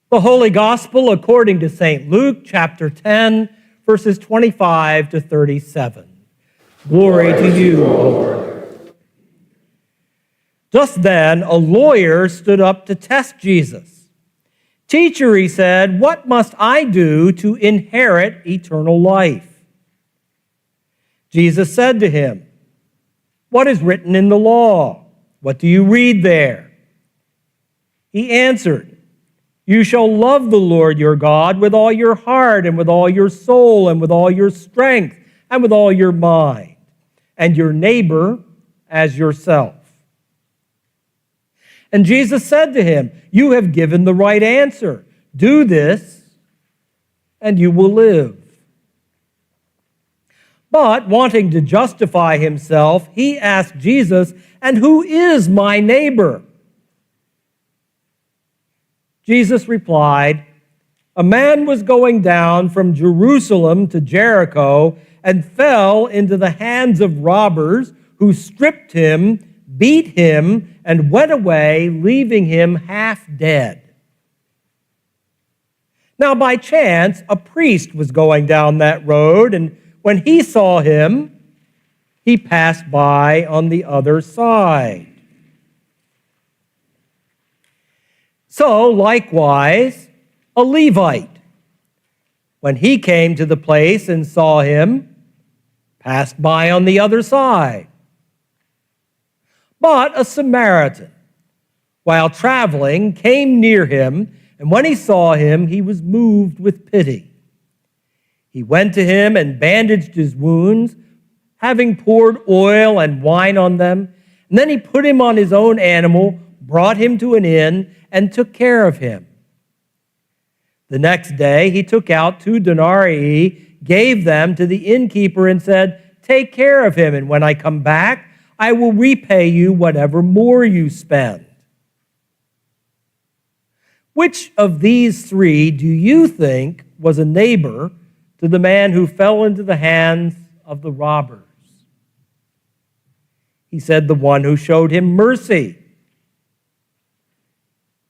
The Holy Gospel according to St. Luke, chapter 10, verses 25 to 37. Glory to you, O Lord. Just then, a lawyer stood up to test Jesus. "Teacher," he said, "what must I do to inherit eternal life?" Jesus said to him, "What is written in the law? What do you read there?" He answered, "You shall love the Lord your God with all your heart and with all your soul and with all your strength and with all your mind, and your neighbor as yourself." And Jesus said to him, "You have given the right answer. Do this, and you will live." But wanting to justify himself, he asked Jesus, "And who is my neighbor?" Jesus replied, "A man was going down from Jerusalem to Jericho and fell into the hands of robbers who stripped him, beat him, and went away, leaving him half dead. Now by chance, a priest was going down that road, and when he saw him, he passed by on the other side. So, likewise, a Levite, when he came to the place and saw him, passed by on the other side. But a Samaritan, while traveling, came near him, and when he saw him, he was moved with pity. He went to him and bandaged his wounds, having poured oil and wine on them, and then he put him on his own animal, brought him to an inn, and took care of him. The next day he took out 2 denarii, gave them to the innkeeper, and said, "Take care of him, and when I come back, I will repay you whatever more you spend." Which of these 3 do you think was a neighbor to the man who fell into the hands of the robbers? He said, "The one who showed him mercy."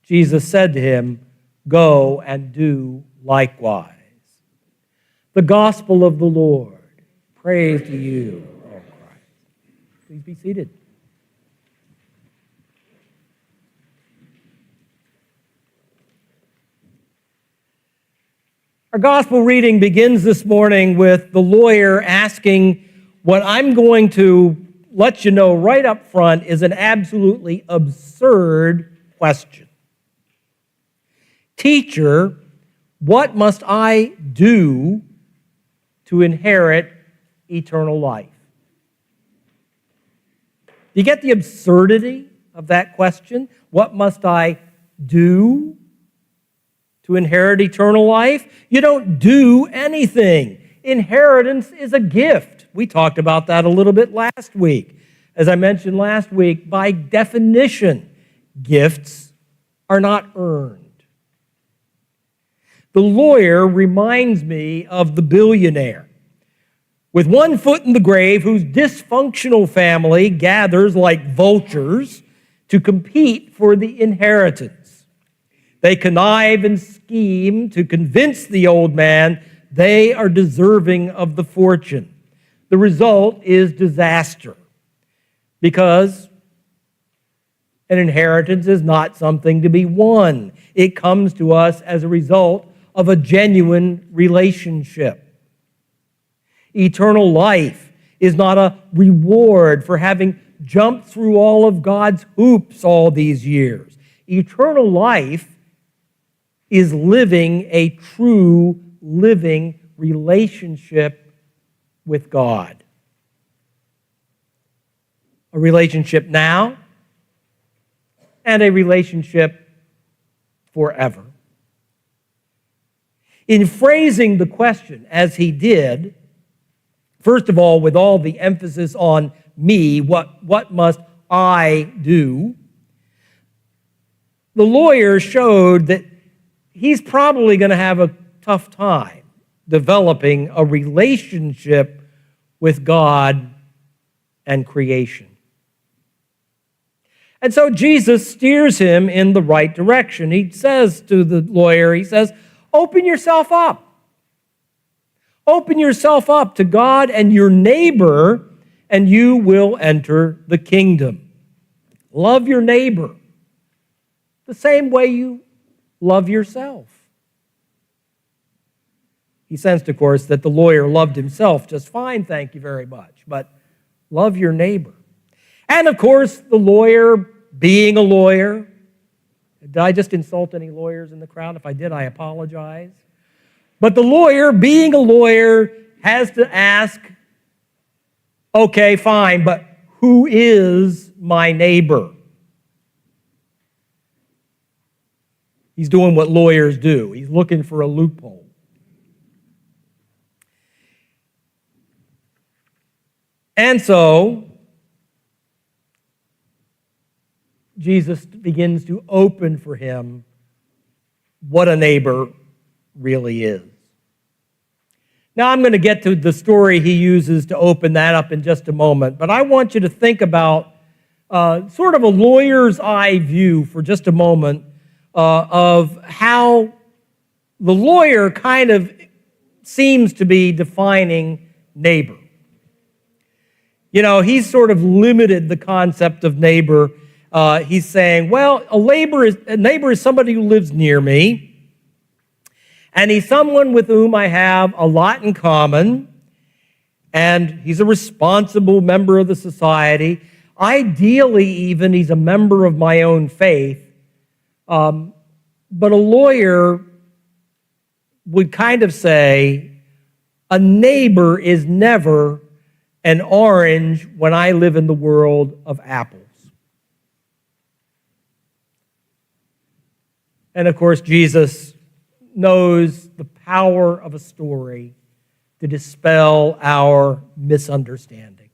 Jesus said to him, "Go and do likewise." The gospel of the Lord. Praise to you, O Christ. Please be seated. Our gospel reading begins this morning with the lawyer asking what I'm going to let you know right up front is an absolutely absurd question. "Teacher, what must I do to inherit eternal life?" Do you get the absurdity of that question? What must I do to inherit eternal life? You don't do anything. Inheritance is a gift. We talked about that a little bit last week. As I mentioned last week, by definition, gifts are not earned. The lawyer reminds me of the billionaire with one foot in the grave whose dysfunctional family gathers like vultures to compete for the inheritance. They connive and scheme to convince the old man they are deserving of the fortune. The result is disaster because an inheritance is not something to be won. It comes to us as a result of a genuine relationship. Eternal life is not a reward for having jumped through all of God's hoops all these years. Eternal life is living a true living relationship with God. A relationship now and a relationship forever. In phrasing the question as he did, first of all, with all the emphasis on me, what must I do? The lawyer showed that he's probably going to have a tough time developing a relationship with God and creation. And so Jesus steers him in the right direction. He says to the lawyer, he says, open yourself up. Open yourself up to God and your neighbor, and you will enter the kingdom. Love your neighbor the same way you love yourself. He sensed, of course, that the lawyer loved himself just fine, thank you very much, but love your neighbor. And, of course, the lawyer, being a lawyer, did I just insult any lawyers in the crowd? If I did, I apologize. But the lawyer, being a lawyer, has to ask, okay, fine, but who is my neighbor? He's doing what lawyers do. He's looking for a loophole. And so, Jesus begins to open for him what a neighbor really is. Now, I'm going to get to the story he uses to open that up in just a moment, but I want you to think about sort of a lawyer's eye view for just a moment of how the lawyer kind of seems to be defining neighbor. You know, he's sort of limited the concept of neighbor. He's saying, well, a neighbor is somebody who lives near me, and he's someone with whom I have a lot in common, and he's a responsible member of the society. Ideally, even, he's a member of my own faith. But a lawyer would kind of say, a neighbor is never an orange when I live in the world of apples. And of course, Jesus knows the power of a story to dispel our misunderstandings.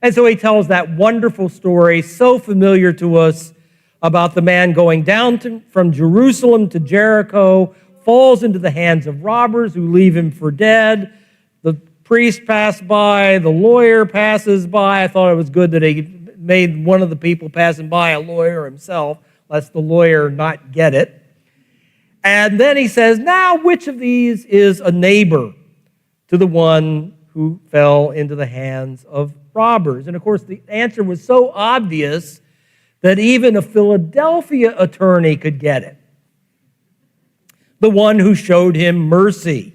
And so he tells that wonderful story, so familiar to us, about the man going down from Jerusalem to Jericho, falls into the hands of robbers who leave him for dead. The priest passed by, the lawyer passes by. I thought it was good that he made one of the people passing by a lawyer himself, lest the lawyer not get it. And then he says, now which of these is a neighbor to the one who fell into the hands of robbers? And of course, the answer was so obvious that even a Philadelphia attorney could get it. The one who showed him mercy.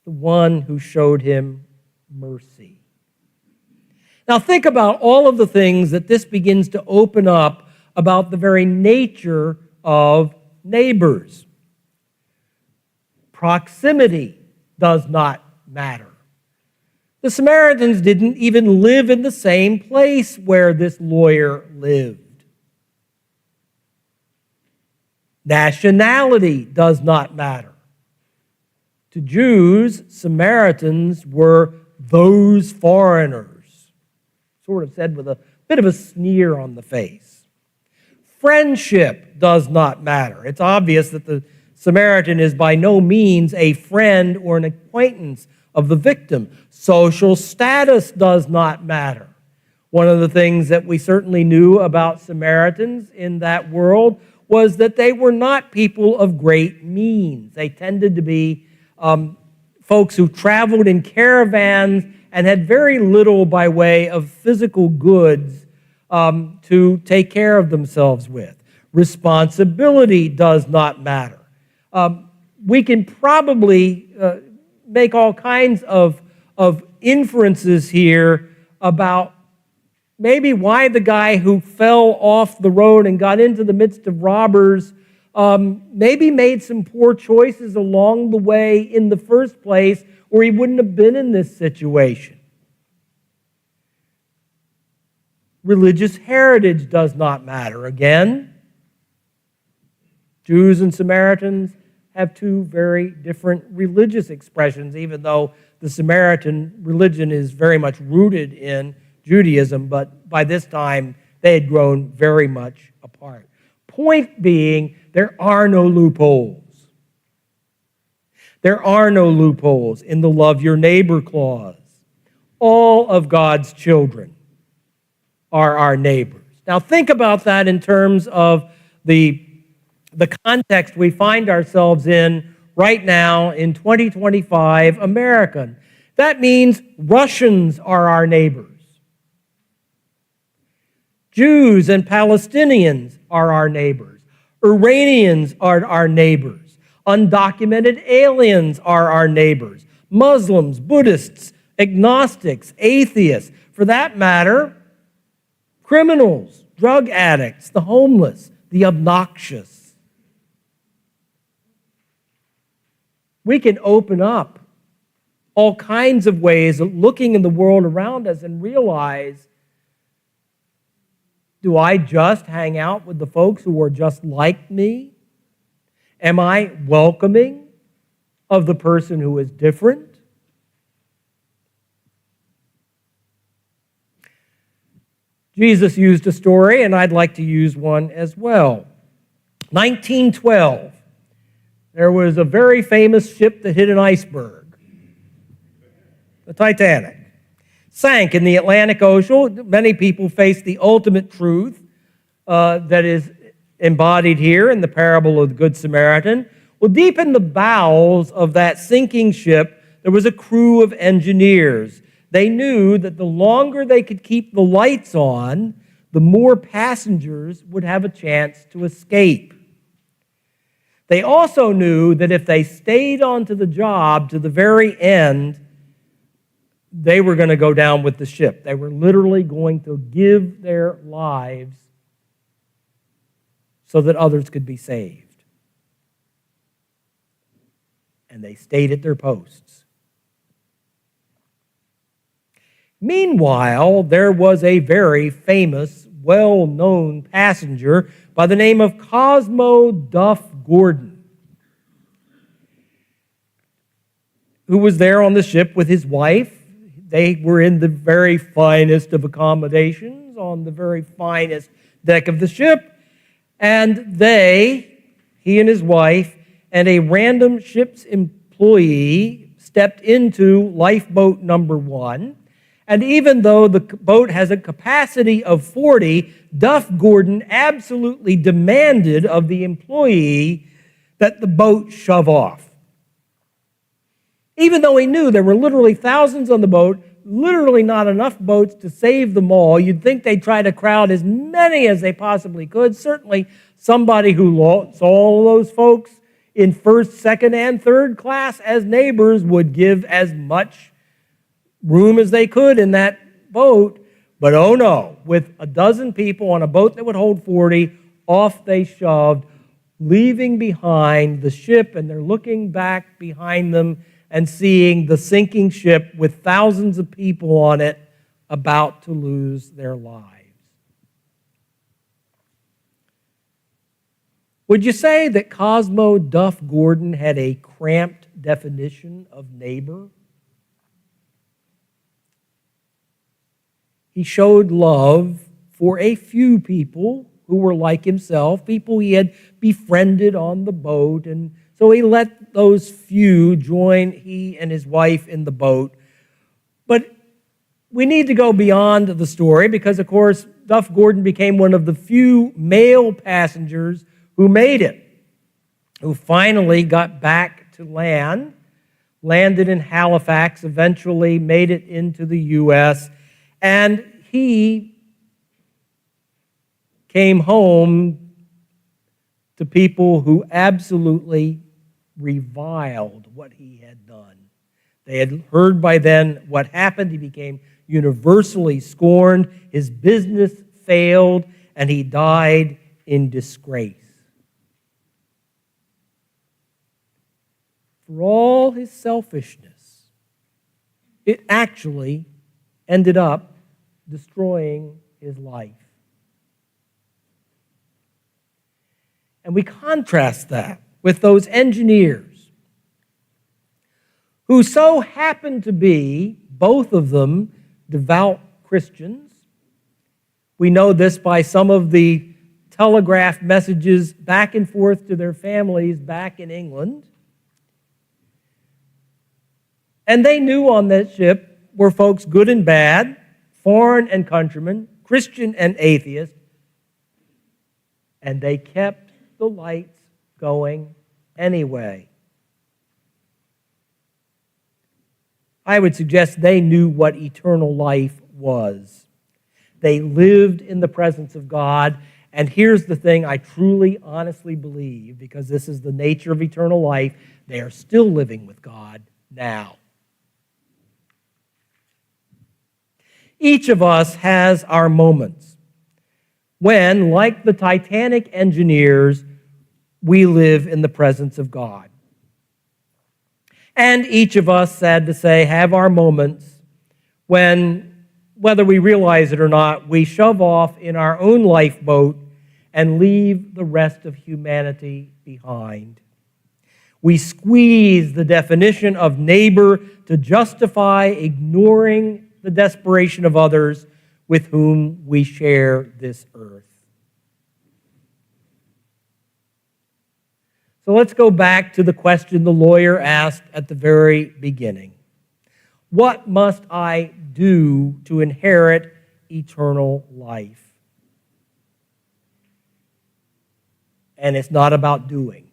The one who showed him mercy. Now think about all of the things that this begins to open up about the very nature of neighbors. Proximity does not matter. The Samaritans didn't even live in the same place where this lawyer lived. Nationality does not matter. To Jews, Samaritans were those foreigners, sort of said with a bit of a sneer on the face. Friendship does not matter. It's obvious that the Samaritan is by no means a friend or an acquaintance of the victim. Social status does not matter. One of the things that we certainly knew about Samaritans in that world was that they were not people of great means. They tended to be folks who traveled in caravans and had very little by way of physical goods to take care of themselves with. Responsibility does not matter. We can probably make all kinds of inferences here about maybe why the guy who fell off the road and got into the midst of robbers maybe made some poor choices along the way in the first place, or he wouldn't have been in this situation. Religious heritage does not matter. Again, Jews and Samaritans have two very different religious expressions, even though the Samaritan religion is very much rooted in Judaism, but by this time they had grown very much apart. Point being, there are no loopholes. There are no loopholes in the love your neighbor clause. All of God's children are our neighbors. Now think about that in terms of the context we find ourselves in right now in 2025 America. That means Russians are our neighbors. Jews and Palestinians are our neighbors. Iranians are our neighbors. Undocumented aliens are our neighbors. Muslims, Buddhists, agnostics, atheists, for that matter, criminals, drug addicts, the homeless, the obnoxious. We can open up all kinds of ways of looking in the world around us and realize, do I just hang out with the folks who are just like me? Am I welcoming of the person who is different? Jesus used a story, and I'd like to use one as well. 1912, there was a very famous ship that hit an iceberg, the Titanic. Sank in the Atlantic Ocean. Many people face the ultimate truth that is embodied here in the parable of the Good Samaritan. Well, deep in the bowels of that sinking ship, there was a crew of engineers. They knew that the longer they could keep the lights on, the more passengers would have a chance to escape. They also knew that if they stayed onto the job to the very end, they were going to go down with the ship. They were literally going to give their lives so that others could be saved. And they stayed at their posts. Meanwhile, there was a very famous, well-known passenger by the name of Cosmo Duff Gordon, who was there on the ship with his wife. They were in the very finest of accommodations on the very finest deck of the ship. And he and his wife, and a random ship's employee stepped into lifeboat number 1. And even though the boat has a capacity of 40, Duff Gordon absolutely demanded of the employee that the boat shove off. Even though he knew there were literally thousands on the boat, literally not enough boats to save them all, you'd think they'd try to crowd as many as they possibly could. Certainly somebody who saw all of those folks in first, second, and third class as neighbors would give as much room as they could in that boat. But oh no, with a dozen people on a boat that would hold 40, off they shoved, leaving behind the ship, and they're looking back behind them and seeing the sinking ship with thousands of people on it about to lose their lives. Would you say that Cosmo Duff Gordon had a cramped definition of neighbor? He showed love for a few people who were like himself, people he had befriended on the boat, and so he let those few join he and his wife in the boat. But we need to go beyond the story because, of course, Duff Gordon became one of the few male passengers who made it, who finally got back to land, landed in Halifax, eventually made it into the U.S., and he came home to people who absolutely reviled what he had done. They had heard by then what happened. He became universally scorned. His business failed, and he died in disgrace. For all his selfishness, it actually ended up destroying his life. And we contrast that with those engineers who so happened to be, both of them, devout Christians. We know this by some of the telegraph messages back and forth to their families back in England. And they knew on that ship were folks good and bad, foreign and countrymen, Christian and atheist, and they kept the lights going anyway. I would suggest they knew what eternal life was. They lived in the presence of God. And here's the thing I truly, honestly believe, because this is the nature of eternal life, they are still living with God now. Each of us has our moments when, like the Titanic engineers, we live in the presence of God. And each of us, sad to say, have our moments when, whether we realize it or not, we shove off in our own lifeboat and leave the rest of humanity behind. We squeeze the definition of neighbor to justify ignoring the desperation of others with whom we share this earth. So let's go back to the question the lawyer asked at the very beginning. What must I do to inherit eternal life? And it's not about doing.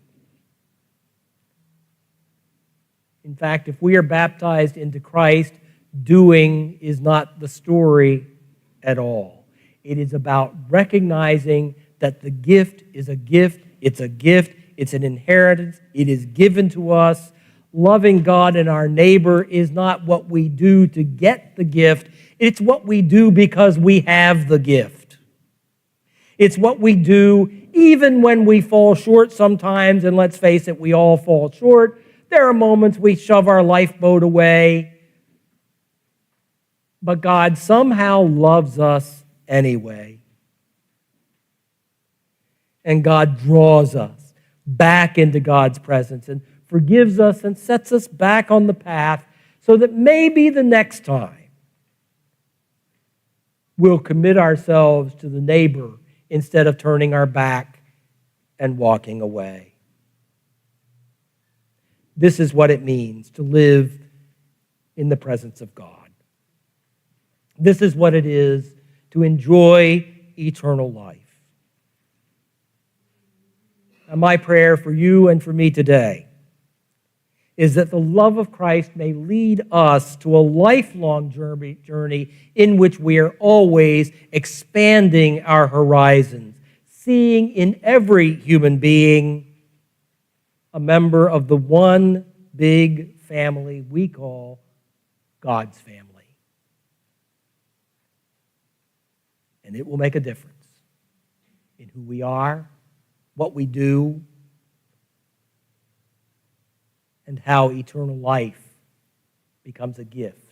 In fact, if we are baptized into Christ, doing is not the story at all. It is about recognizing that the gift is a gift, it's a gift, it's an inheritance, it is given to us. Loving God and our neighbor is not what we do to get the gift, it's what we do because we have the gift. It's what we do even when we fall short sometimes, and let's face it, we all fall short. There are moments we shove our lifeboat away, but God somehow loves us anyway. And God draws us back into God's presence and forgives us and sets us back on the path so that maybe the next time we'll commit ourselves to the neighbor instead of turning our back and walking away. This is what it means to live in the presence of God. This is what it is to enjoy eternal life. And my prayer for you and for me today is that the love of Christ may lead us to a lifelong journey in which we are always expanding our horizons, seeing in every human being a member of the one big family we call God's family. And it will make a difference in who we are, what we do, and how eternal life becomes a gift